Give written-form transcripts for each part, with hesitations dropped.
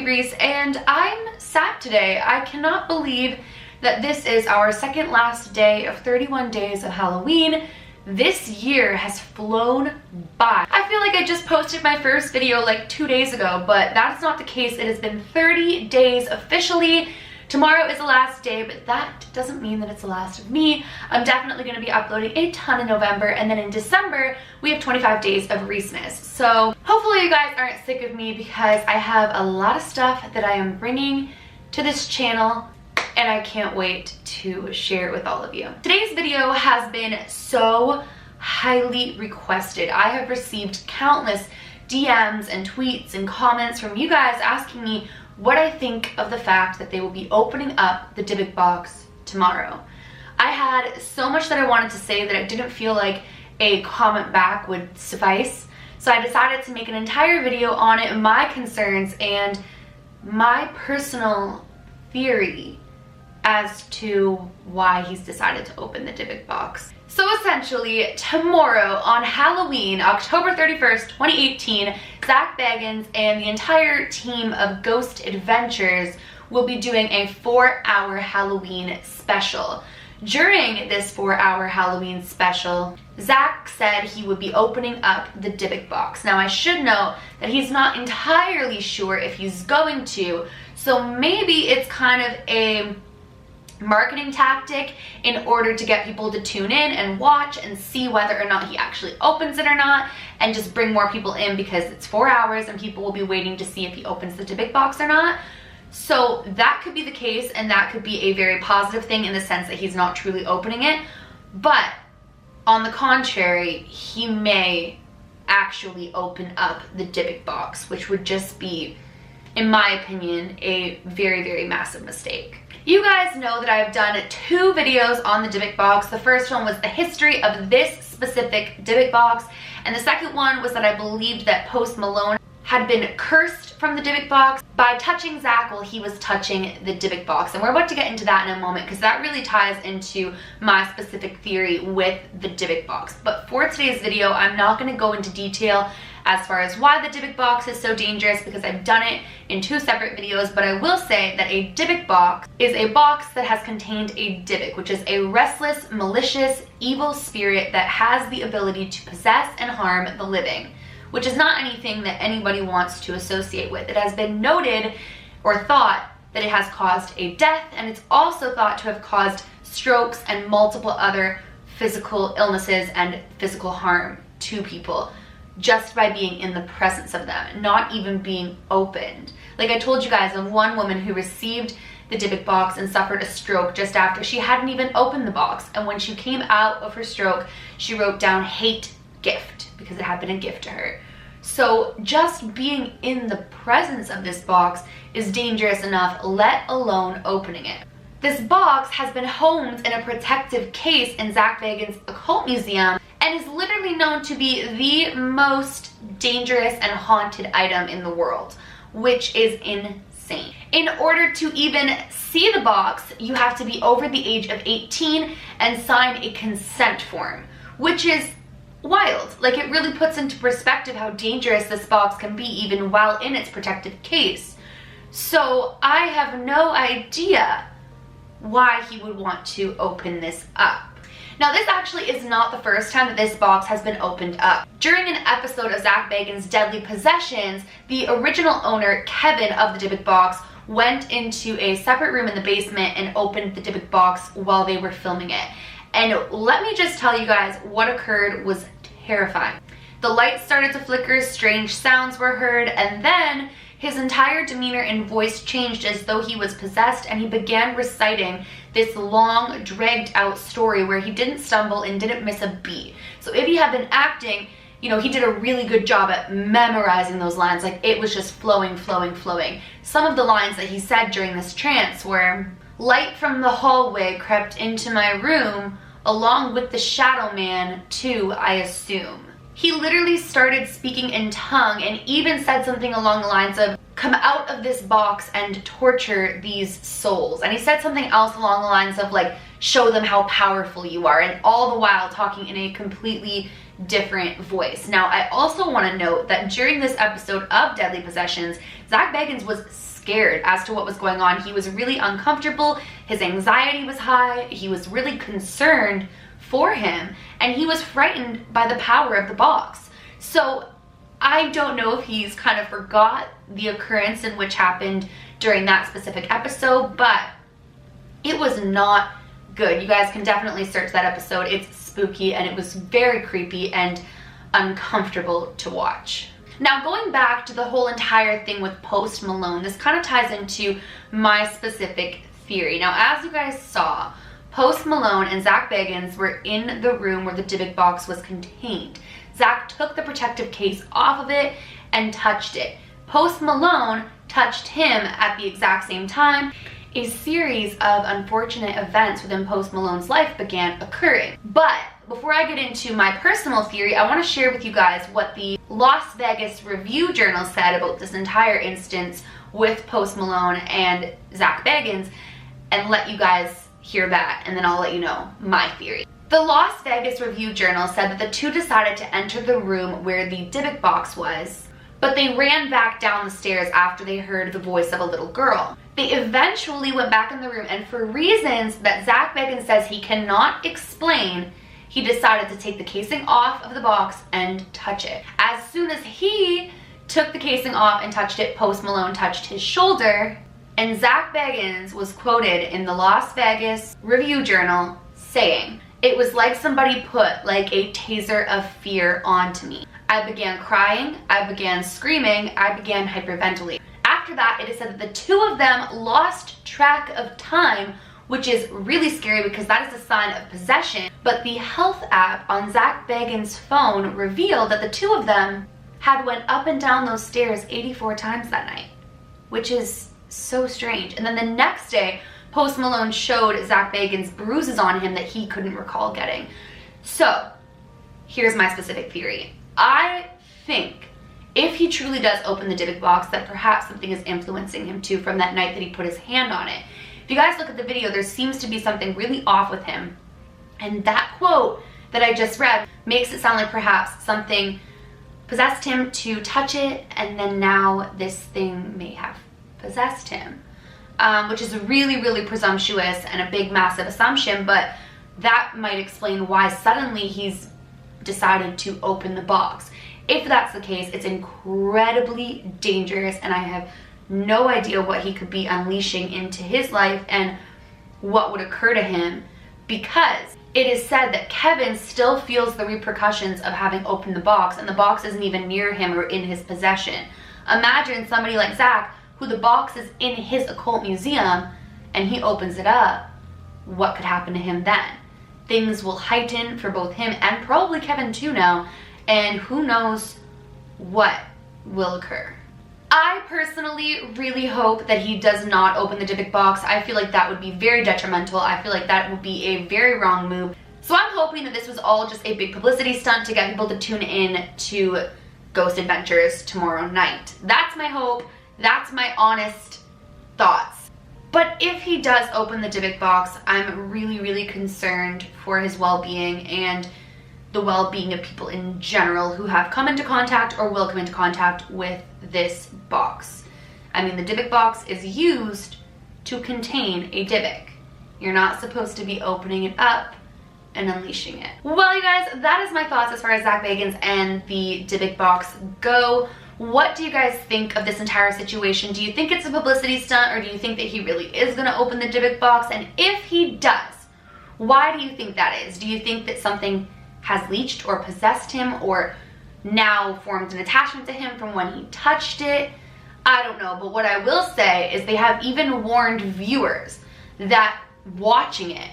Reese, and I'm sad today. I cannot believe that this is our second last day of 31 days of Halloween. This year has flown by. I feel like I just posted my first video like 2 days ago, but that's not the case. It has been 30 days officially. Tomorrow is the last day, but that doesn't mean that it's the last of me. I'm definitely going to be uploading a ton in November, and then in December, we have 25 days of Reeseness. So hopefully you guys aren't sick of me, because I have a lot of stuff that I am bringing to this channel, and I can't wait to share it with all of you. Today's video has been so highly requested. I have received countless DMs and tweets and comments from you guys asking me what I think of the fact that they will be opening up the Dybbuk box tomorrow. I had so much that I wanted to say that I didn't feel like a comment back would suffice, so I decided to make an entire video on it, my concerns, and my personal theory as to why he's decided to open the Dybbuk box. So essentially, tomorrow on Halloween, October 31st, 2018, Zak Bagans and the entire team of Ghost Adventures will be doing a 4-hour Halloween special. During this 4-hour Halloween special, Zak said he would be opening up the Dybbuk box. Now, I should note that he's not entirely sure if he's going to, so maybe it's kind of a marketing tactic in order to get people to tune in and watch and see whether or not he actually opens it or not, and just bring more people in, because it's 4 hours and people will be waiting to see if he opens the Dybbuk box or not. So that could be the case, and that could be a very positive thing in the sense that he's not truly opening it. But on the contrary, he may actually open up the Dybbuk box, which would just be, in my opinion, a very, very massive mistake. You guys know that I've done 2 videos on the Dybbuk box. The first one was the history of this specific Dybbuk box, and the second one was that I believed that Malone had been cursed from the Dybbuk box by touching Zak while he was touching the Dybbuk box. And we're about to get into that in a moment, because that really ties into my specific theory with the Dybbuk box. But for today's video, I'm not going to go into detail as far as why the Dybbuk box is so dangerous, because I've done it in 2 separate videos. But I will say that a Dybbuk box is a box that has contained a Dybbuk, which is a restless, malicious, evil spirit that has the ability to possess and harm the living, which is not anything that anybody wants to associate with. It has been noted or thought that it has caused a death, and it's also thought to have caused strokes and multiple other physical illnesses and physical harm to people, just by being in the presence of them, not even being opened. Like I told you guys of one woman who received the Dybbuk box and suffered a stroke just after she hadn't even opened the box. And when she came out of her stroke, she wrote down "hate gift," because it had been a gift to her. So just being in the presence of this box is dangerous enough, let alone opening it. This box has been homed in a protective case in Zak Bagans' occult museum, and is literally known to be the most dangerous and haunted item in the world, which is insane. In order to even see the box, you have to be over the age of 18 and sign a consent form, which is wild. Like, it really puts into perspective how dangerous this box can be even while in its protective case. So I have no idea why he would want to open this up. Now, this actually is not the first time that this box has been opened up. During an episode of Zak Bagans' Deadly Possessions, the original owner, Kevin, of the Dybbuk box went into a separate room in the basement and opened the Dybbuk box while they were filming it. And let me just tell you guys, what occurred was terrifying. The lights started to flicker, strange sounds were heard, and then his entire demeanor and voice changed as though he was possessed, and he began reciting this long, dragged-out story where he didn't stumble and didn't miss a beat. So if he had been acting, you know, he did a really good job at memorizing those lines. Like, it was just flowing, flowing, flowing. Some of the lines that he said during this trance were, "Light from the hallway crept into my room, along with the shadow man, too, I assume." He literally started speaking in tongue and even said something along the lines of, "Come out of this box and torture these souls." And he said something else along the lines of, like, "Show them how powerful you are," and all the while talking in a completely different voice. Now, I also want to note that during this episode of Deadly Possessions, Zak Bagans was scared as to what was going on. He was really uncomfortable. His anxiety was high. He was really concerned for him, and he was frightened by the power of the box. So I don't know if he's kind of forgot the occurrence in which happened during that specific episode, but it was not good. You guys can definitely search that episode. It's spooky, and it was very creepy and uncomfortable to watch. Now, going back to the whole entire thing with Post Malone, this kind of ties into my specific theory. Now, as you guys saw, Post Malone and Zak Bagans were in the room where the Dybbuk box was contained. Zak took the protective case off of it and touched it. Post Malone touched him at the exact same time. A series of unfortunate events within Post Malone's life began occurring. But before I get into my personal theory, I want to share with you guys what the Las Vegas Review Journal said about this entire instance with Post Malone and Zak Bagans, and let you guys hear that, and then I'll let you know my theory. The Las Vegas Review Journal said that the two decided to enter the room where the Dybbuk box was, but they ran back down the stairs after they heard the voice of a little girl. They eventually went back in the room, and for reasons that Zak Bagans says he cannot explain, he decided to take the casing off of the box and touch it. As soon as he took the casing off and touched it, Post Malone touched his shoulder, and Zak Bagans was quoted in the Las Vegas Review Journal saying, "It was like somebody put like a taser of fear onto me. I began crying, I began screaming, I began hyperventilating." After that, it is said that the two of them lost track of time, which is really scary because that is a sign of possession. But the health app on Zak Bagans' phone revealed that the two of them had went up and down those stairs 84 times that night, which is so strange. And then the next day, Post Malone showed Zak Bagans bruises on him that he couldn't recall getting. So here's my specific theory. I think if he truly does open the Dybbuk box, that perhaps something is influencing him too from that night that he put his hand on it. If you guys look at the video, there seems to be something really off with him. And that quote that I just read makes it sound like perhaps something possessed him to touch it, and then now this thing may have possessed him. Which is really, really presumptuous and a big, massive assumption, but that might explain why suddenly he's decided to open the box. If that's the case, it's incredibly dangerous, and I have no idea what he could be unleashing into his life and what would occur to him, because it is said that Kevin still feels the repercussions of having opened the box, and the box isn't even near him or in his possession. Imagine somebody like Zak, who the box is in his occult museum, and he opens it up. What could happen to him then? Things will heighten for both him and probably Kevin too now, and who knows what will occur. I personally really hope that he does not open the Dybbuk box. I feel like that would be very detrimental. I feel like that would be a very wrong move. So I'm hoping that this was all just a big publicity stunt to get people to tune in to Ghost Adventures tomorrow night. That's my hope. That's my honest thoughts. But if he does open the Dybbuk box, I'm really, really concerned for his well-being and the well-being of people in general who have come into contact or will come into contact with this box. I mean, the Dybbuk box is used to contain a Dybbuk. You're not supposed to be opening it up and unleashing it. Well, you guys, that is my thoughts as far as Zak Bagans and the Dybbuk box go. What do you guys think of this entire situation? Do you think it's a publicity stunt, or do you think that he really is going to open the Dybbuk box? And if he does, why do you think that is? Do you think that something has leached or possessed him, or now formed an attachment to him from when he touched it? I don't know, but what I will say is they have even warned viewers that watching it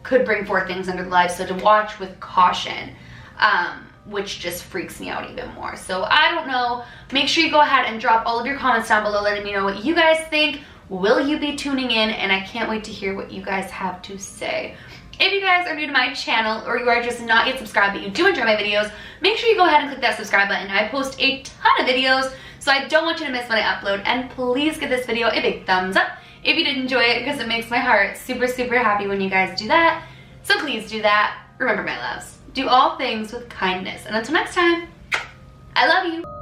could bring forth things into their lives, so to watch with caution, which just freaks me out even more. So I don't know. Make sure you go ahead and drop all of your comments down below letting me know what you guys think. Will you be tuning in? And I can't wait to hear what you guys have to say. If you guys are new to my channel, or you are just not yet subscribed but you do enjoy my videos, make sure you go ahead and click that subscribe button. I post a ton of videos, so I don't want you to miss when I upload. And please give this video a big thumbs up if you did enjoy it, because it makes my heart super, super happy when you guys do that. So please do that. Remember, my loves, do all things with kindness. And until next time, I love you.